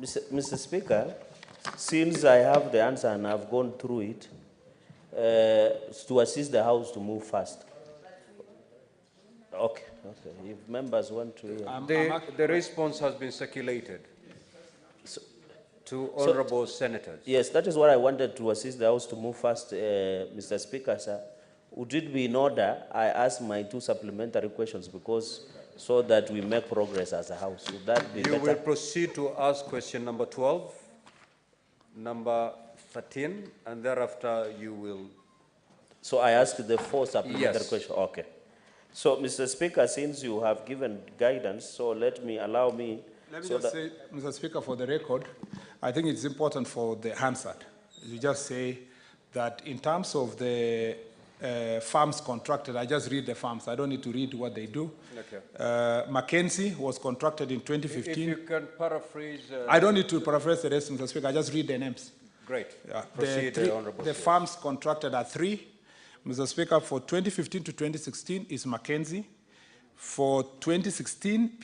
Mr. Speaker, since I have the answer and I've gone through it, to assist the House to move fast. Okay. If members want to hear. The response has been circulated to honorable senators. Yes, that is what I wanted to assist the House to move fast, Mr. Speaker, sir. Would it be in order I ask my 2 supplementary questions so that we make progress as a House? Would that be better? You will proceed to ask question number 12, number 13, and thereafter you will... So I ask the 4 supplementary questions? Yes. Okay. So, Mr. Speaker, since you have given guidance, so let me just say, Mr. Speaker, for the record, I think it's important for the Hansard. You just say that in terms of the farms contracted, I just read the farms. I don't need to read what they do. Okay. Mackenzie was contracted in 2015. If you can paraphrase... I don't need to paraphrase the rest, Mr. Speaker. I just read the names. Great. Yeah. Proceed, Honorable. The farms contracted are 3. Mr. Speaker, for 2015 to 2016 is Mackenzie. For 2016,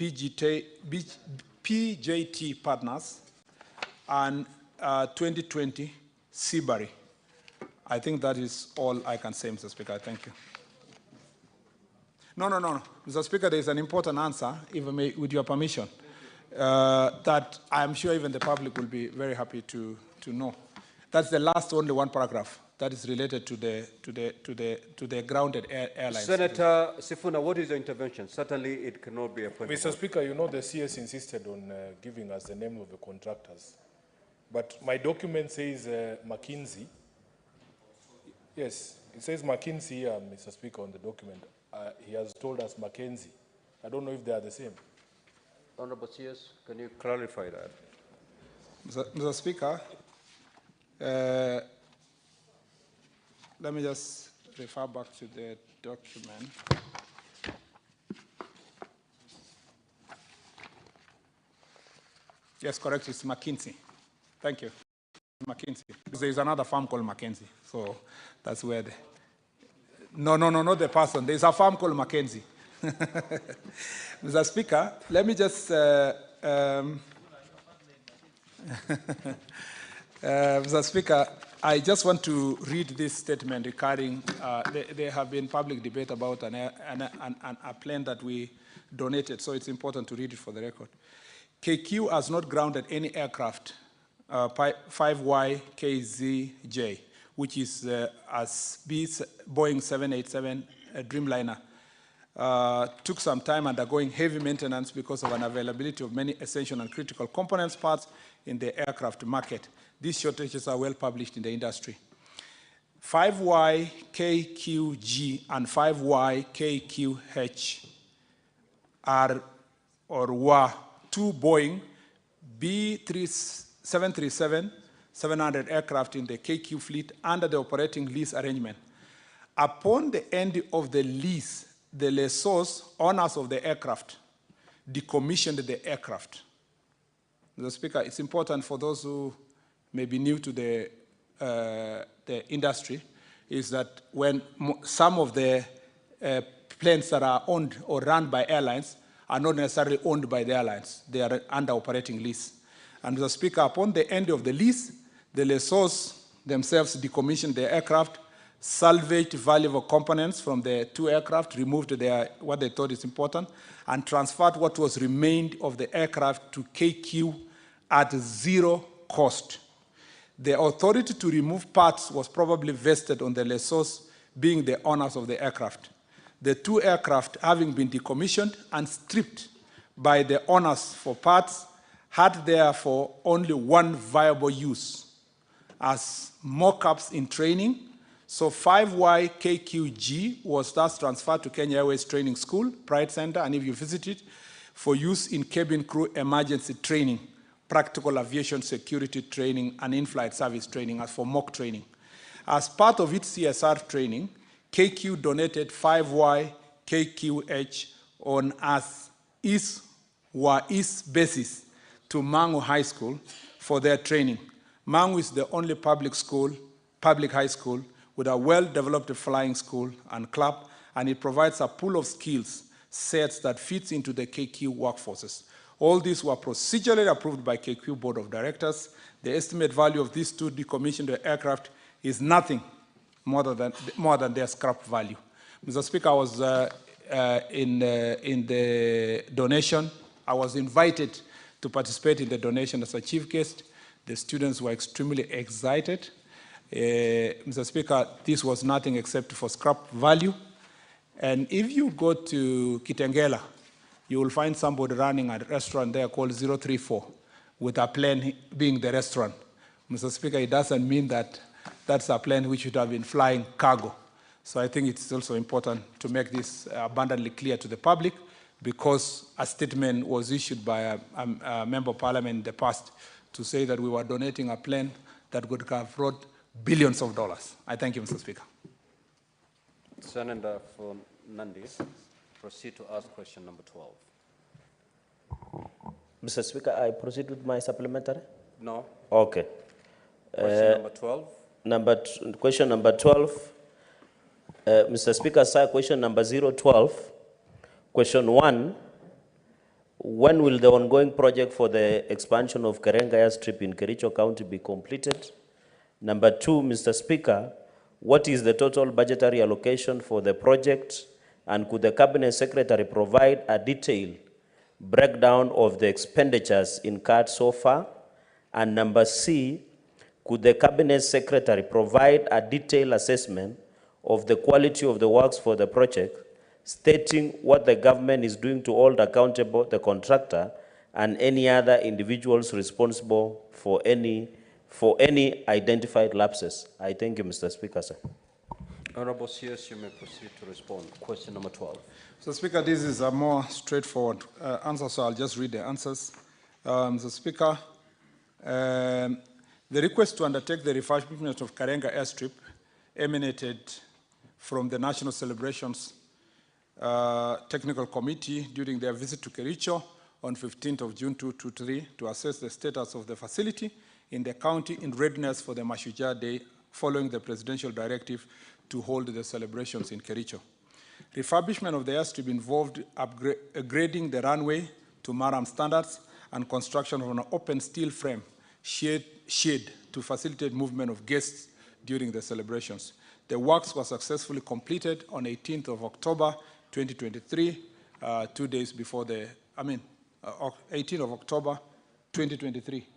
PJT Partners. And 2020, Seabury. I think that is all I can say, Mr. Speaker. Thank you. No. Mr. Speaker, there is an important answer, if I may, with your permission, that I'm sure even the public will be very happy to know. That's the last only 1 paragraph that is related to the grounded airlines. Senator Sifuna, what is your intervention? Certainly, it cannot be a point. Mr. Speaker, you know the CS insisted on giving us the name of the contractors, but my document says McKinsey. Yes, it says McKinsey here, Mr. Speaker, on the document. He has told us Mackenzie. I don't know if they are the same. Honorable CS, can you clarify that? Mr. Speaker, let me just refer back to the document. Yes, correct, it's McKinsey. Thank you. McKinsey. There is another farm called Mackenzie, so that's where the... No, not the person. There's a farm called Mackenzie. Mr. Speaker, let me just... Mr. Speaker, I just want to read this statement regarding, there have been public debate about a plane that we donated, so it's important to read it for the record. KQ has not grounded any aircraft, 5YKZJ, which is as Boeing 787 Dreamliner. Took some time undergoing heavy maintenance because of unavailability of many essential and critical components parts in the aircraft market. These shortages are well published in the industry. 5YKQG and 5YKQH were 2 Boeing B737-700 aircraft in the KQ fleet under the operating lease arrangement. Upon the end of the lease, the lessors, owners of the aircraft, decommissioned the aircraft. Mr. Speaker, it's important for those who may be new to the industry, is that when some of the planes that are owned or run by airlines are not necessarily owned by the airlines. They are under operating lease. And Mr. Speaker, upon the end of the lease, the lessors themselves decommissioned the aircraft, salvaged valuable components from the 2 aircraft, removed what they thought is important, and transferred what was remained of the aircraft to KQ at 0 cost. The authority to remove parts was probably vested on the lessors being the owners of the aircraft. The 2 aircraft, having been decommissioned and stripped by the owners for parts, had therefore only one viable use as mock-ups in training. So 5YKQG was thus transferred to Kenya Airways Training School, Pride Center, and if you visit it, for use in cabin crew emergency training, practical aviation security training, and in-flight service training, as for mock training. As part of its CSR training, KQ donated 5YKQH on as is basis to Mangu High School for their training. Mangu is the only public high school with a well-developed flying school and club, and it provides a pool of skills sets that fits into the KQ workforces. All these were procedurally approved by KQ Board of Directors. The estimate value of these two decommissioned aircraft is nothing more than their scrap value. Mr. Speaker, I was in the donation. I was invited to participate in the donation as a chief guest. The students were extremely excited. Mr. Speaker, this was nothing except for scrap value. And if you go to Kitengela, you will find somebody running a restaurant there called 034, with a plane being the restaurant. Mr. Speaker, it doesn't mean that that's a plane which should have been flying cargo. So I think it's also important to make this abundantly clear to the public, because a statement was issued by a member of parliament in the past to say that we were donating a plane that would have brought billions of dollars. I thank you, Mr. Speaker. Senator for Nandi, proceed to ask question number 12. Mr. Speaker, I proceed with my supplementary? No. Okay. Question number 12. Question number 12. Mr. Speaker, sir, question number 012. Question 1. When will the ongoing project for the expansion of Karenga Airstrip in Kericho County be completed? Number 2, Mr. Speaker, what is the total budgetary allocation for the project, and could the Cabinet Secretary provide a detailed breakdown of the expenditures incurred so far? And number C, could the Cabinet Secretary provide a detailed assessment of the quality of the works for the project, stating what the government is doing to hold accountable the contractor and any other individuals responsible for any identified lapses? I thank you, Mr. Speaker, sir. Honorable CS, you may proceed to respond. Question number 12. So, Speaker, this is a more straightforward answer, so I'll just read the answers. Mr. Speaker, the request to undertake the refurbishment of Karenga Airstrip emanated from the National Celebrations Technical Committee during their visit to Kericho on 15th of June 2023 to assess the status of the facility in the county in readiness for the Mashujaa Day following the presidential directive to hold the celebrations in Kericho. Refurbishment of the airstrip involved upgrading the runway to Maram standards and construction of an open steel frame shade to facilitate movement of guests during the celebrations. The works were successfully completed on 18th of October 2023, 2 days before 18th of October 2023.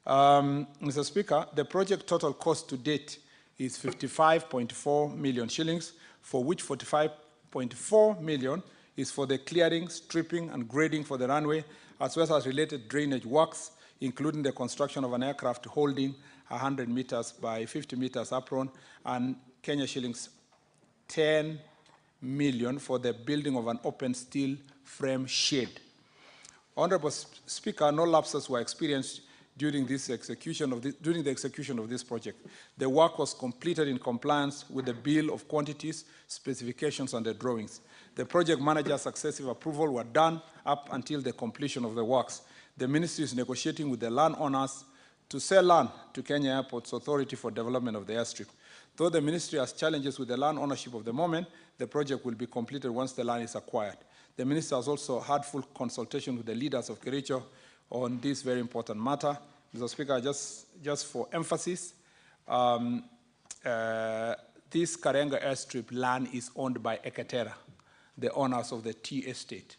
Mr. Speaker, the project total cost to date is 55.4 million shillings, for which 45.4 million is for the clearing, stripping, and grading for the runway, as well as related drainage works, including the construction of an aircraft holding 100 meters by 50 meters apron, and Kenya shillings 10 million for the building of an open steel frame shade. Honorable Speaker, no lapses were experienced during the execution of this project. The work was completed in compliance with the bill of quantities, specifications, and the drawings. The project manager's successive approval were done up until the completion of the works. The ministry is negotiating with the landowners to sell land to Kenya Airports Authority for development of the airstrip. Though the ministry has challenges with the land ownership of the moment, the project will be completed once the land is acquired. The minister has also had full consultation with the leaders of Kericho on this very important matter. Mr. Speaker, just for emphasis, this Karenga airstrip land is owned by Eketera, the owners of the T estate.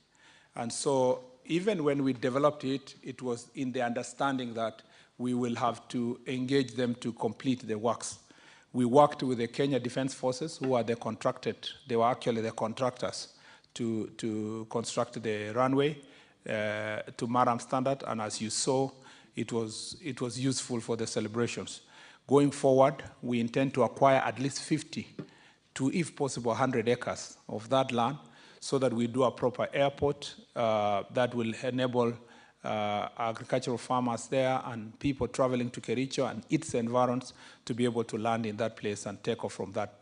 And so even when we developed it, it was in the understanding that we will have to engage them to complete the works. We worked with the Kenya Defense Forces, who are the they were actually the contractors to construct the runway to Maram standard, and as you saw, it was useful for the celebrations. Going forward, we intend to acquire at least 50 to, if possible, 100 acres of that land, so that we do a proper airport that will enable agricultural farmers there and people traveling to Kericho and its environs to be able to land in that place and take off from that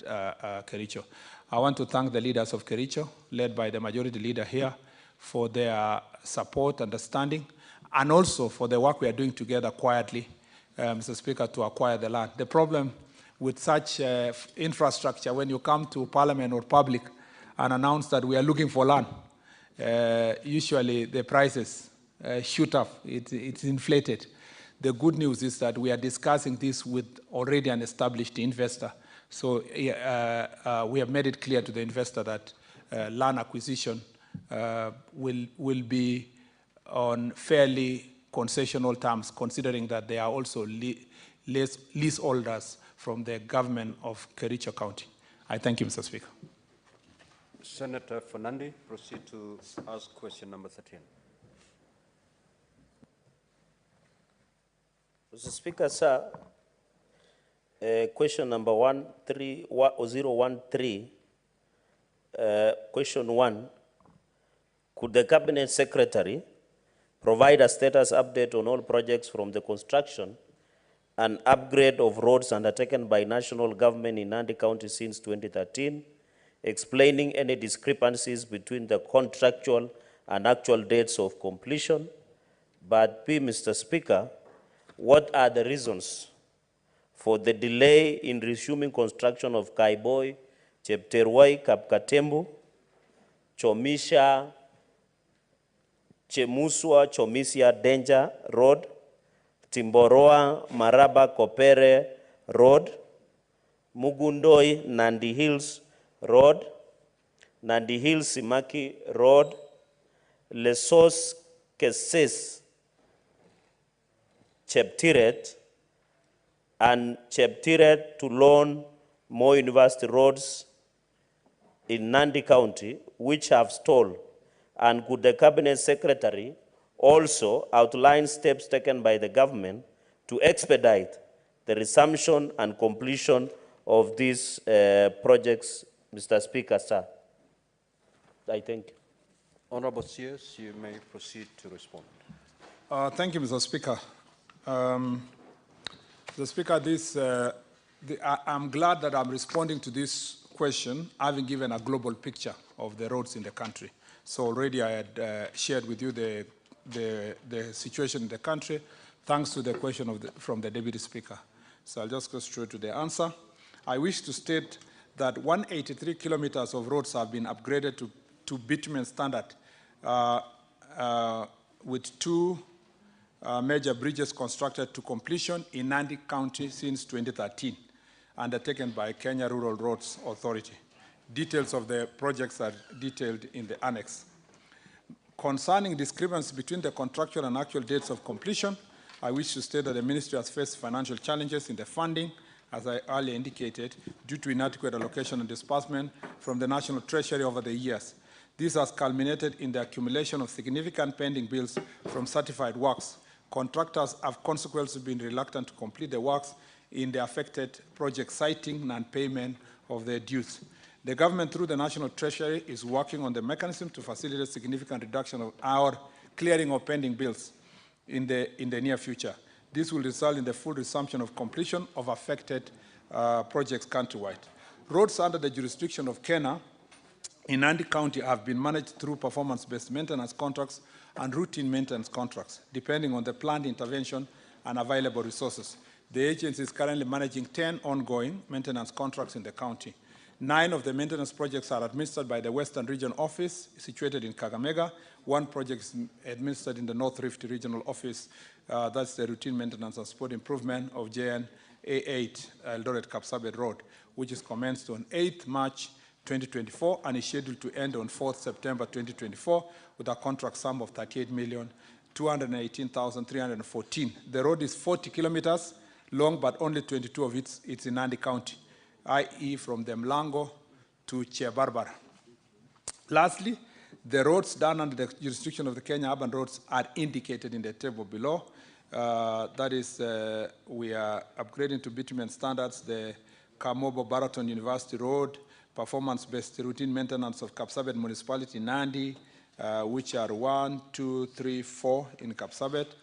Kericho. I want to thank the leaders of Kericho, led by the majority leader here, for their support, understanding, and also for the work we are doing together quietly, Mr. Speaker, to acquire the land. The problem with such infrastructure, when you come to Parliament or public and announce that we are looking for land, usually the prices shoot up, it's inflated. The good news is that we are discussing this with already an established investor. So we have made it clear to the investor that land acquisition will be on fairly concessional terms, considering that they are also leaseholders from the government of Kericho County. I thank you, Mr. Speaker. Senator Fernandi, proceed to ask question number 13. Mr. Speaker, sir, question number 013, question 1, could the Cabinet Secretary provide a status update on all projects from the construction and upgrade of roads undertaken by national government in Nandi County since 2013, explaining any discrepancies between the contractual and actual dates of completion? But B, Mr. Speaker, what are the reasons for the delay in resuming construction of Kaiboi, Chepterwai, Kapkatembu, Chomisha, Chemuswa, Chomisia, Danger Road, Timboroa, Maraba, Kopere Road, Mugundoi, Nandi Hills Road, Nandi Hills, Simaki Road, Lesos, Keses, Cheptiret, and Cheptiret to Lone Moi University roads in Nandi County, which have stalled? And could the Cabinet Secretary also outline steps taken by the government to expedite the resumption and completion of these projects, Mr. Speaker, sir? I thank you. Honorable CS, you may proceed to respond. Thank you, Mr. Speaker. Mr. Speaker, I'm glad that I'm responding to this question, having given a global picture of the roads in the country. So already I had shared with you the situation in the country, thanks to the question from the Deputy Speaker. So I'll just go straight to the answer. I wish to state that 183 kilometers of roads have been upgraded to bitumen standard, with 2 major bridges constructed to completion in Nandi County since 2013, undertaken by Kenya Rural Roads Authority. Details of the projects are detailed in the annex. Concerning discrepancy between the contractual and actual dates of completion, I wish to state that the ministry has faced financial challenges in the funding, as I earlier indicated, due to inadequate allocation and disbursement from the National Treasury over the years. This has culminated in the accumulation of significant pending bills from certified works. Contractors have consequently been reluctant to complete the works in the affected project, citing non-payment of their dues. The government, through the National Treasury, is working on the mechanism to facilitate significant reduction of our clearing of pending bills in the near future. This will result in the full resumption of completion of affected projects countrywide. Roads under the jurisdiction of Kenya in Nandi County have been managed through performance-based maintenance contracts and routine maintenance contracts, depending on the planned intervention and available resources. The agency is currently managing 10 ongoing maintenance contracts in the county. 9 of the maintenance projects are administered by the Western Region Office, situated in Kakamega. 1 project is administered in the North Rift Regional Office. That's the routine maintenance and support improvement of JN A8 Eldoret Kapsabet Road, which is commenced on 8th March 2024 and is scheduled to end on 4th September 2024 with a contract sum of 38,218,314. The road is 40 kilometers long, but only 22 of it's in Nandi County, i.e. from the Mlango to Chebarbara. Lastly, the roads done under the jurisdiction of the Kenya Urban Roads are indicated in the table below. That is, we are upgrading to bitumen standards the Kamobo Baraton University Road, performance-based routine maintenance of Kapsabet Municipality, Nandi, which are 1, 2, 3, 4 in Kapsabet,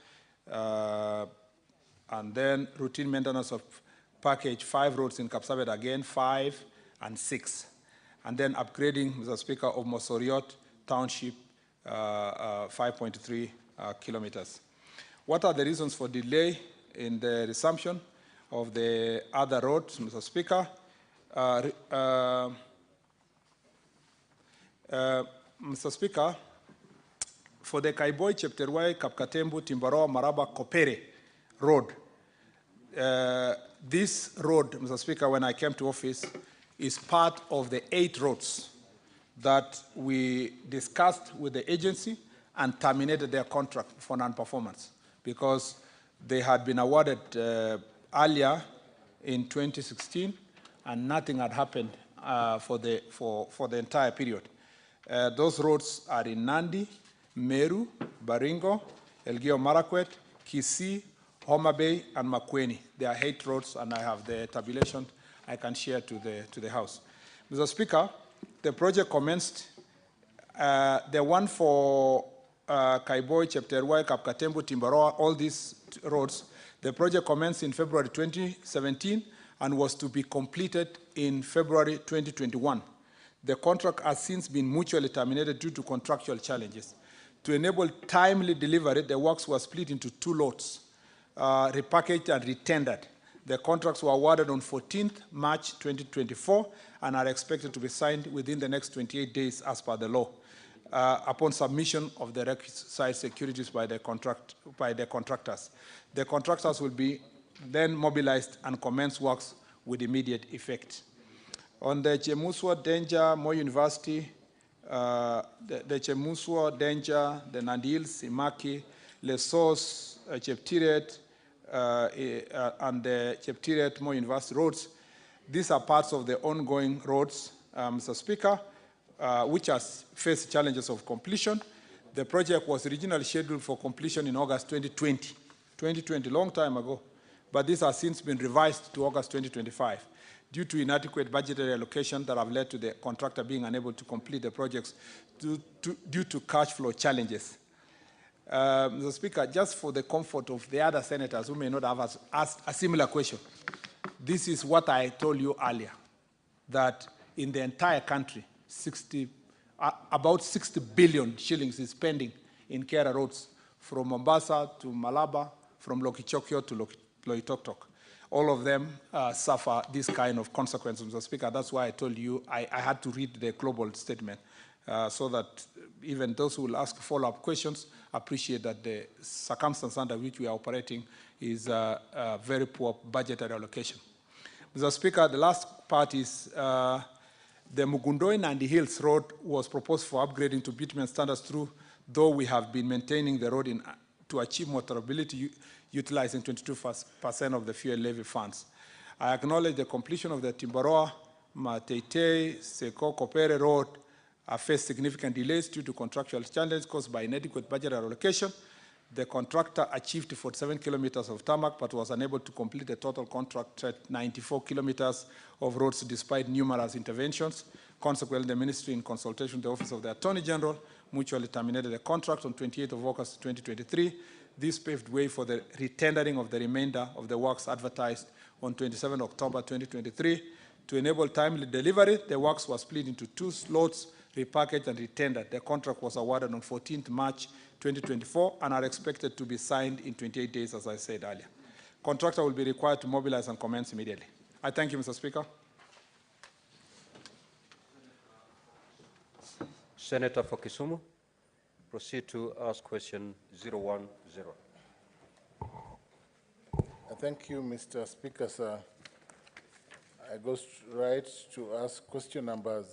and then routine maintenance of package 5 roads in Kapsabet, again 5 and 6. And then upgrading, Mr. Speaker, of Mosoriot Township, 5.3 kilometers. What are the reasons for delay in the resumption of the other roads, Mr. Speaker? Mr. Speaker, for the Kaiboi, Chepterwai, Kapkatembu, Timbaroa, Maraba, Kopere road. This road, Mr. Speaker, when I came to office, is part of the 8 roads that we discussed with the agency and terminated their contract for non-performance because they had been awarded earlier in 2016 and nothing had happened for the entire period. Those roads are in Nandi, Meru, Baringo, Elgeyo Marakwet, Kisii, Homa Bay, and Makueni. There are 8 roads, and I have the tabulation I can share to the House. Mr. Speaker, the project commenced, the one for Kaiboi, Chepterwai, Kapkatembu, Timbaroa, all these roads, the project commenced in February 2017 and was to be completed in February 2021. The contract has since been mutually terminated due to contractual challenges. To enable timely delivery, the works were split into 2 lots, repackaged and retendered. The contracts were awarded on 14th March 2024 and are expected to be signed within the next 28 days as per the law, upon submission of the requisite securities by the contractors. The contractors will be then mobilized and commence works with immediate effect. On the Chemuswa, Danger, Moi University, the Chemuswa, Danger, the Nandil, Simaki, Lesos, Cheptiret, and the Cheptiret, Moi University roads. These are parts of the ongoing roads, Mr. Speaker, which has faced challenges of completion. The project was originally scheduled for completion in August 2020, long time ago, but this has since been revised to August 2025 due to inadequate budgetary allocation that have led to the contractor being unable to complete the projects due to cash flow challenges. Mr. Speaker, just for the comfort of the other senators who may not have asked a similar question, this is what I told you earlier, that in the entire country, about 60 billion shillings is spending in Kera roads, from Mombasa to Malaba, from Lokichokio to Loitoktok. All of them suffer this kind of consequences, Mr. Speaker. That's why I told you I had to read the global statement so that even those who will ask follow-up questions appreciate that the circumstance under which we are operating is a very poor budgetary allocation. Mr. Speaker, the last part is the Mugundoi Nandi Hills Road was proposed for upgrading to bitumen standards through, though we have been maintaining the road to achieve motorability utilizing 22% of the fuel levy funds. I acknowledge the completion of the Timbaroa, Mateitei, Seko, Kopere Road have faced significant delays due to contractual challenges caused by inadequate budget allocation. The contractor achieved 47 kilometers of tarmac, but was unable to complete the total contract at 94 kilometers of roads despite numerous interventions. Consequently, the ministry, in consultation with the Office of the Attorney General, mutually terminated the contract on 28th of August 2023. This paved way for the retendering of the remainder of the works advertised on 27 October 2023. To enable timely delivery, the works were split into 2 slots, repackaged and retendered. The contract was awarded on 14th March 2024 and are expected to be signed in 28 days, as I said earlier. Contractor will be required to mobilize and commence immediately. I thank you, Mr. Speaker. Senator for Kisumu, proceed to ask question 010. Thank you, Mr. Speaker, sir. I go right to ask question number